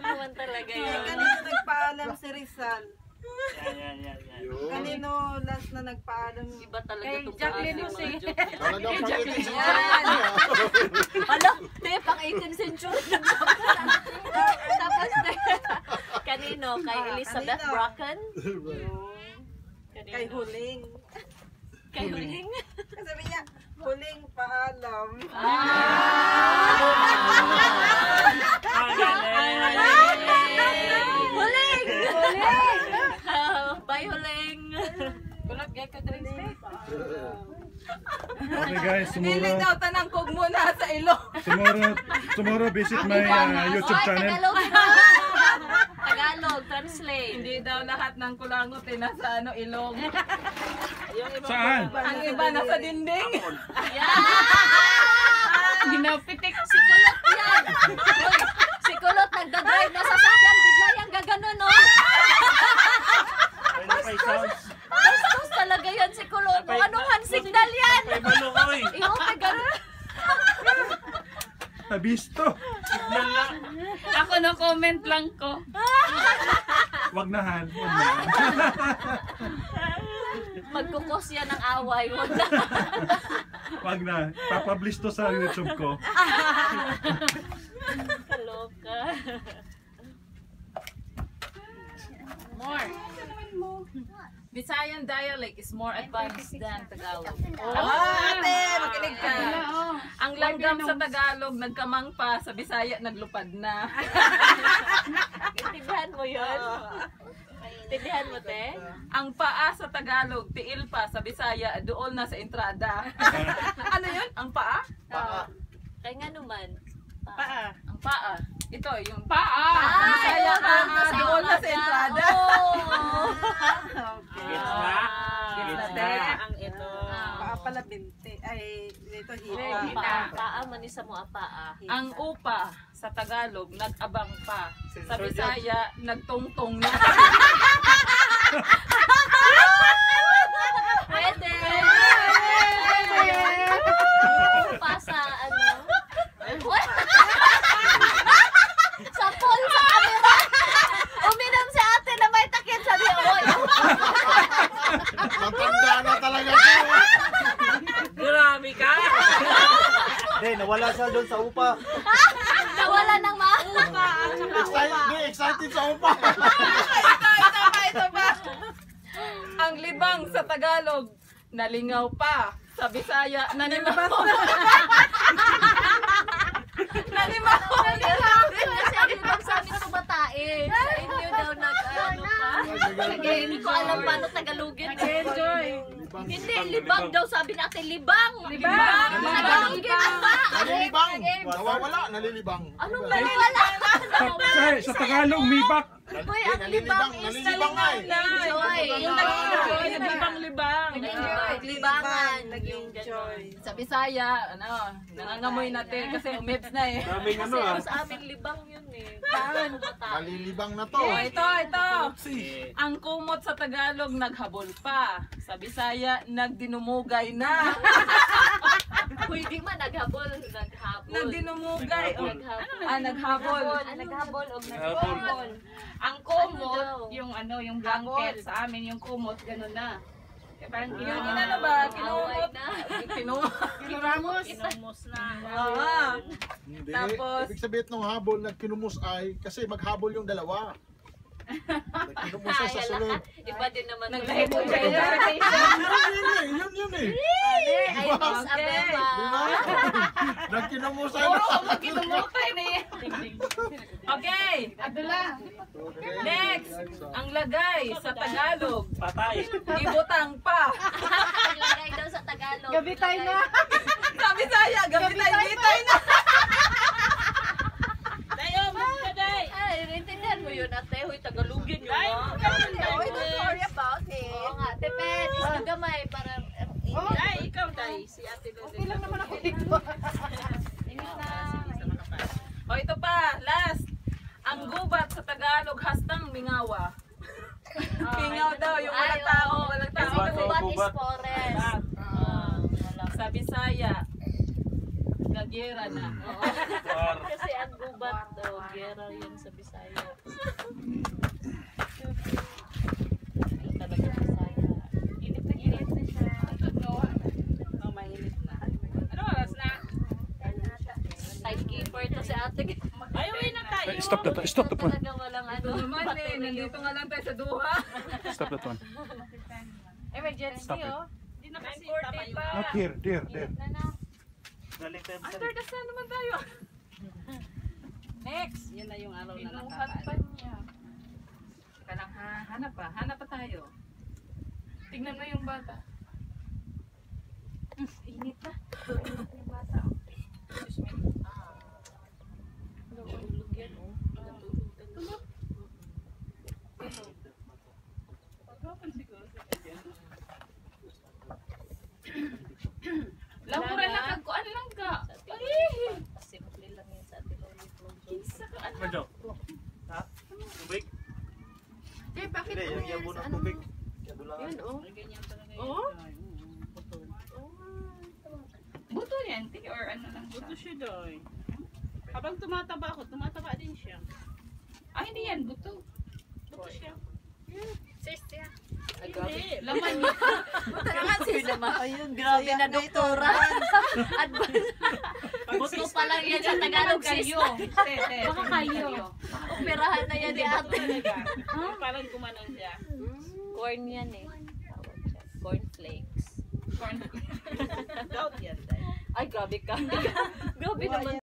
Yun naman talaga yun. Kanino nagpaalam si Rizal? Yan. Kanino last na nagpaalam? Iba talaga Kay itong Jacqueline mga Jose. joke. Talagang pang-18 Ano? Te, pang 18th century na tapos kanino? Kay Elizabeth Kanino? Bracken? Kay Huling. Kay Huling? Sabi niya, Huling paalam. Huling! Bye, Huling! Kulot gay ka drin. Okay guys, Hindi daw tanang kog muna sa ilong. tomorrow visit my YouTube channel. Tagalog, translate. Hindi daw lahat ng kulangot nasa ilong. Saan? Ang iba nasa dinding. Ginapitik. Si Kulot yan! Uy, si Kulot nagdadrive na sasakyan, bigla yung gagano, no? Bastos talaga yan si Kulot. Anong hand signal yan? May malukoy. Iyo, may gano'n. Nabisto. Ako no comment lang ko. Wag na Han. Magkukos yan ng away. Huwag na. Wag na. Papublish to sa YouTube ko. Kaloka. More. Visayan dialect is more advanced than Tagalog. Ate, makinig ka. Oh. Ang langgam sa Tagalog, nagkamang pa, sa Bisaya, naglupad na. Intindihan mo yun? Intindihan mo, te? Ang paa sa Tagalog, tiil pa, sa Bisaya, doon na sa entrada. Ano yun? Ang paa? Kaya nga naman. Ang paa. Ito, yung Paa. Sa Bisaya, doon na sa umaga. entrada. Oh. Gets na? Gets na, te. Ang ito. Paa pala binti. Ay, dito Paa. hita. Paa, manisa mo paa. Ang upa sa Tagalog, nag-abang pa. Sa Bisaya, nagtungtong na. Pwede! Upa sa ano? Uy! Sa phone, sa camera! Uminom si ate na may takip. Sabi, oy! Matanda na talaga ito. Grabe ka! Hindi, nawala siya doon sa upa. Nawala ng upa. Excited sa upa. Ito pa. Ang libang sa Tagalog, nalingaw pa. Sa Bisaya, nanimaw. Nanimaw. Kasi ang ibang sa amin tumatain. Sa inyo daw nag-ano pa. Sige, hindi ko alam paano Tagalogin. Enjoy. Hindi, libang daw. Sabi natin, libang. Libang. Tagalogin pa. Nalilibang. Nawawala, nalilibang. Anong naliwala? Sa Tagalog, mibak. Uy, ang libang is Nalilibang nga eh. nag-enjoy. Yung nag-enjoy, nag-libang-libang. Libangan. Nag-enjoy. Sa Bisaya, ano, nangangamoy natin kasi umibs na eh. Daming Kasi ano ah. sa amin libang yun eh. Nalilibang na to. Oh, ito. Ang kumot sa Tagalog, naghabol pa. Sa Bisaya, nagdinumugay na. Pwede man, naghabol. Naghabol. Nagdinumugay. Naghabol. Naghabol. Naghabol o Naghabol. naghabol. Ang kumot, yung ano, yung blanket sa amin, yung kumot, gano'n na. Kaya parang Yung inano ba? Away Kinumot. na. kinumos na. Hindi. Tapos- Ibig sabihin ng habol, nagkinumus ay kasi maghabol yung dalawa. Nagkinumus siya sa sunod. Iba din naman. Naglahibol Ay, kayo. Yun eh. I miss Abeba. Nagkinumus ay. Kinumutay na yan. Okay. Adula. Next. Ang lagay sa Tagalog, Patay. ibutang pa. Ang lagay daw sa Tagalog. Gabitay na. Sa Bisaya, gabitay-bitay na. Ay, naintindihan mo yun, ate. Huy, Tagalogin yun, ha? Don't worry about it. Oo nga, tepen. Isang gamay para... Ay, ikaw, Day. Si ate Lulu. Okay lang naman ako dito. O, ito pa. Last. Ang gubat sa Tagalog, hastang mingawa. Mingaw daw, yung walang tao. Walang tao. Kasi gubat is gubat. forest. Sa Bisaya, gagyera na. Kasi ang gubat daw. Gera yan sa Bisaya. Ay, talaga Bisaya. Init na siya. Oh, mainit na. Ano oras na? Timekeeper to si ate. Ay, uwi na tayo. Stop that. Stop that one. Talaga walang ano. Naman eh, nandito nga lang tayo sa duha. Stop that one. Emergency Stop it. oh. Hindi na kasi tama yung... Not here. There. There. Galing tayo sa Under the sun naman tayo. Next. Yan na yung araw na Pinuhat pa niya. Teka lang ha. Hanap pa. Hanap pa tayo. Tingnan mo yung bata. Init na. Init yung bata. Excuse me. Tulog yan oh. Tulog. Pagkapan siguro sa kanya. Lamura na kagkuan lang ka. Ay! Simple lang yan sa ate Loli Flojo. Kinsa ka. Ano? Medyo. Ha? Tubig? Eh, bakit Hindi, yung yabo ng tubig. Yabo lang. Yun oh. Ganyan talaga Oo? yun. Buto yan, ti, or ano lang siya? Buto siya doy. Habang tumataba ako, tumataba din siya. Ah, hindi yan, buto. Buto siya. Hindi, Laman niya. Grabe naman. Ayun, grabe na doktora. Advance. Buto pa lang yan sa Tagalog kayo. sis. baka kayo. Operahan na yan ni ate. Parang kumanon siya. Corn yan eh. Tawag siya. Cornflakes. Doubt yan. Day. Ay, grabe ka. Grabe naman